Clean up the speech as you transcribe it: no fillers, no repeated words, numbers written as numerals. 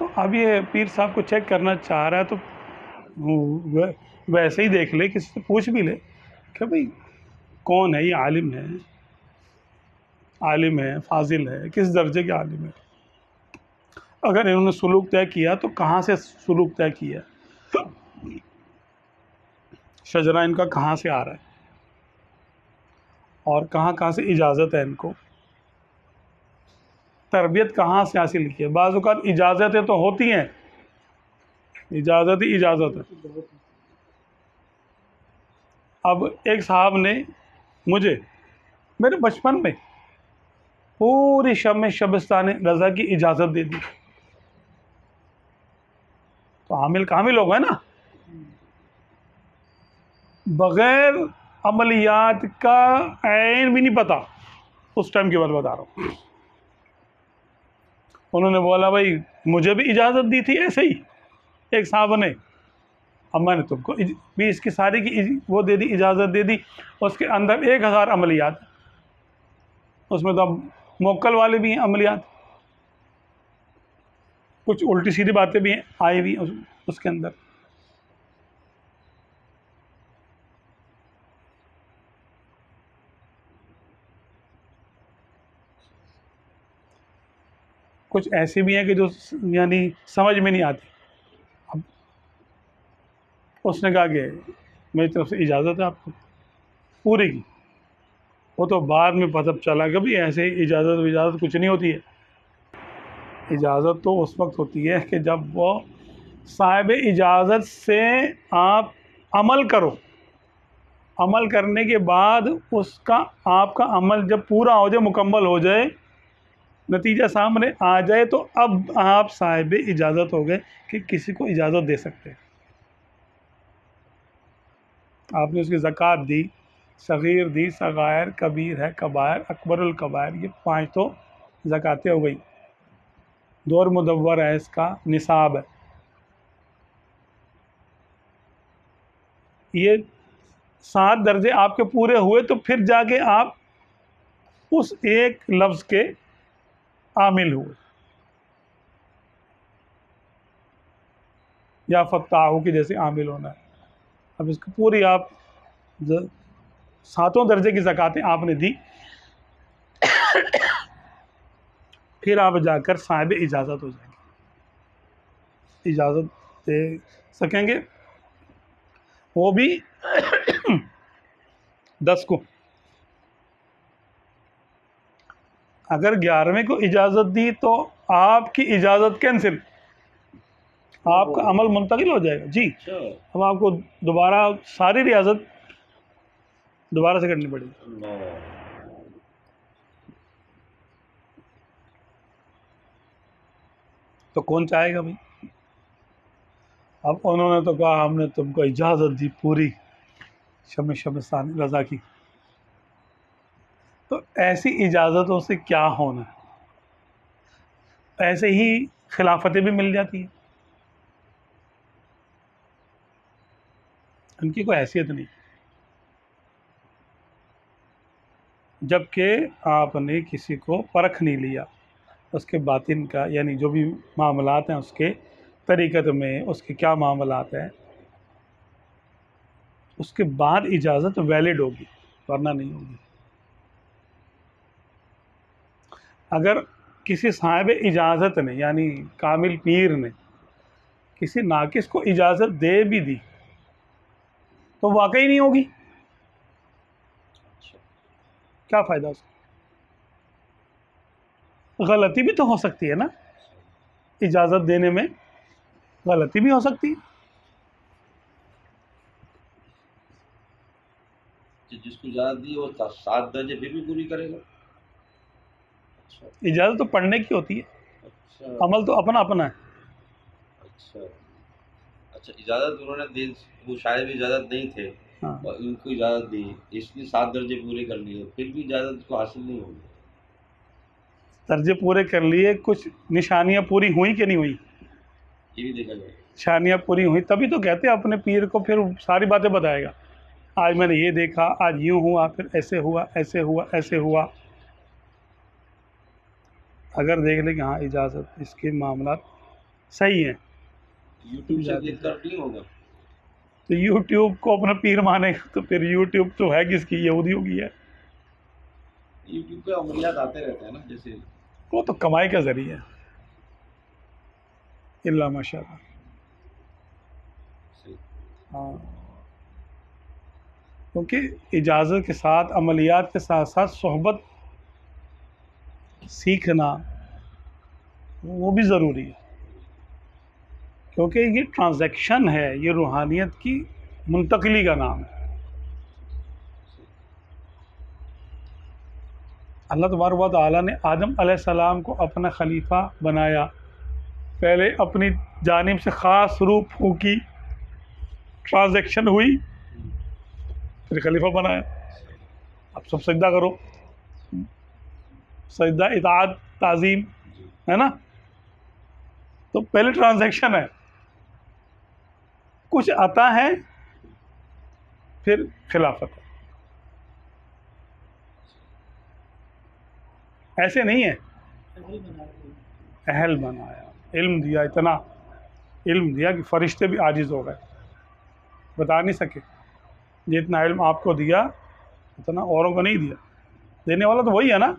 तो अब ये पीर साहब को चेक करना चाह रहा है, तो वैसे ही देख ले, किसी से पूछ भी ले कि भाई कौन है ये, आलिम है, फाजिल है, किस दर्जे के आलिम है। अगर इन्होंने सुलूक तय किया तो कहाँ से सुलूक तय किया, शजरा इनका कहाँ से आ रहा है और कहाँ कहाँ से इजाज़त है इनको, तरबियत कहाँ से हासिल की है। बाज़ औक़ात इजाज़तें तो होती हैं, इजाज़त ही इजाज़त है। अब एक साहब ने मुझे मेरे बचपन में पूरी शबस्तान रज़ा की इजाज़त दे दी। तो आमिल कामिल लोग हैं ना, बग़ैर अमलियात का ऐन भी नहीं पता, उस टाइम की बात बता रहा हूँ। उन्होंने बोला भाई मुझे भी इजाज़त दी थी ऐसे ही एक साहब ने, अब मैंने तुमको भी इसकी सारी की वो दे दी, इजाज़त दे दी। उसके अंदर 1000 अमलियात, उसमें तो अब मोक्कल वाले भी हैं अमलियात, कुछ उल्टी सीधी बातें भी आई भी उसके अंदर। कुछ ऐसी भी हैं कि जो यानी समझ में नहीं आती। अब उसने कहा कि मेरी तरफ से इजाज़त है आपको पूरी की। वो तो बाद में पता चला कि भाई ऐसे इजाज़त कुछ नहीं होती है। इजाज़त तो उस वक्त होती है कि जब वो साहिब इजाज़त से आप अमल करो, अमल करने के बाद उसका आपका अमल जब पूरा हो जाए, मुकम्मल हो जाए, नतीजा सामने आ जाए, तो अब आप साहिब इजाज़त हो गए कि किसी को इजाज़त दे सकते हैं। आपने उसकी ज़कात दी, सग़ीर दी, सग़ायर, कबीर है, कबायर, अकबरुल कबायर, ये 5 तो ज़कातें हो गई। दौर मुदव्वर है, इसका निसाब है। ये 7 दर्जे आपके पूरे हुए तो फिर जाके आप उस एक लफ्ज़ के आमिल हुए। या फत्ताहू की जैसे आमिल होना है। अब इसको पूरी आप 7 दर्जे की ज़कातें आपने दी, फिर आप जाकर साहिब इजाज़त हो जाएंगे, इजाज़त दे सकेंगे, वो भी 10 को। अगर 11वें को इजाज़त दी तो आपकी इजाज़त कैंसिल, आपका अमल मुंतकिल हो जाएगा जी। अब आपको दोबारा सारी रियाज़त दोबारा से करनी पड़ेगी। तो कौन चाहेगा भाई। अब उन्होंने तो कहा हमने तुमको इजाज़त दी पूरी शबस्तान रज़ा की, तो ऐसी इजाज़तों से क्या होना है, ऐसे ही खिलाफतें भी मिल जाती हैं, उनकी कोई हैसियत नहीं। जबकि आपने किसी को परख नहीं लिया उसके बातिन का, यानी जो भी मामलात हैं उसके तरीक़त में, उसके क्या मामलात हैं, उसके बाद इजाज़त वैलिड होगी, वरना नहीं होगी। अगर किसी साहिब इजाज़त ने, यानी कामिल पीर ने, किसी नाकिस को इजाज़त दे भी दी तो वाकई नहीं होगी, क्या फ़ायदा उसका। गलती भी तो हो सकती है ना, इजाज़त देने में गलती भी हो सकती है। जिसको इजाज़त दी वो 7 दर्जे फिर भी पूरी करेगा। इजाज़त तो पढ़ने की होती है। अच्छा, अमल तो अपना अपना है। अच्छा, इजाज़त उन्होंने दी, वो शायद भी इजाज़त नहीं थे। हाँ। और इनको इजाज़त दी, इसलिए 7 दर्जे पूरे कर लिए, फिर भी इजाज़त को हासिल नहीं होगी। दर्जे पूरे कर लिए, कुछ निशानियाँ पूरी हुई कि नहीं हुई, ये भी देखा जाए। निशानियाँ पूरी हुई तभी तो कहते हैं अपने पीर को, फिर सारी बातें बताएगा। आज मैंने ये देखा, आज यूँ हुआ, फिर ऐसे हुआ, ऐसे हुआ, ऐसे हुआ। अगर देख ले कि हाँ इजाज़त, इसके मामला सही हैं। यूट्यूब से देखकर नहीं होगा। तो यूट्यूब को अपना पीर मानेगा तो फिर यूट्यूब तो है किसकी, यहूदियों की है। यूट्यूब पे अमलियात आते रहते हैं ना, जैसे वो तो कमाई का जरिया है, इल्ला माशाअल्लाह। सही। हाँ, क्योंकि इजाज़त के साथ, अमलियात के साथ साथ सोहबत सीखना वो भी ज़रूरी है, क्योंकि ये ट्रांजैक्शन है, ये रूहानियत की मुंतकली का नाम है। अल्लाह तबारक व तआला ने आदम अलैहिस्सलाम को अपना खलीफा बनाया, पहले अपनी जानिब से ख़ास रूप फूकी, ट्रांजैक्शन हुई, फिर खलीफा बनाया। अब सब सजदा करो, सजदा इताअत ताज़ीम है ना। तो पहले ट्रांजैक्शन है, कुछ आता है फिर खिलाफत है। ऐसे नहीं है, अहल बनाया, इल्म दिया, इतना इल्म दिया कि फरिश्ते भी आजिज़ हो गए, बता नहीं सके। जितना इल्म आपको दिया उतना औरों को नहीं दिया, देने वाला तो वही है ना।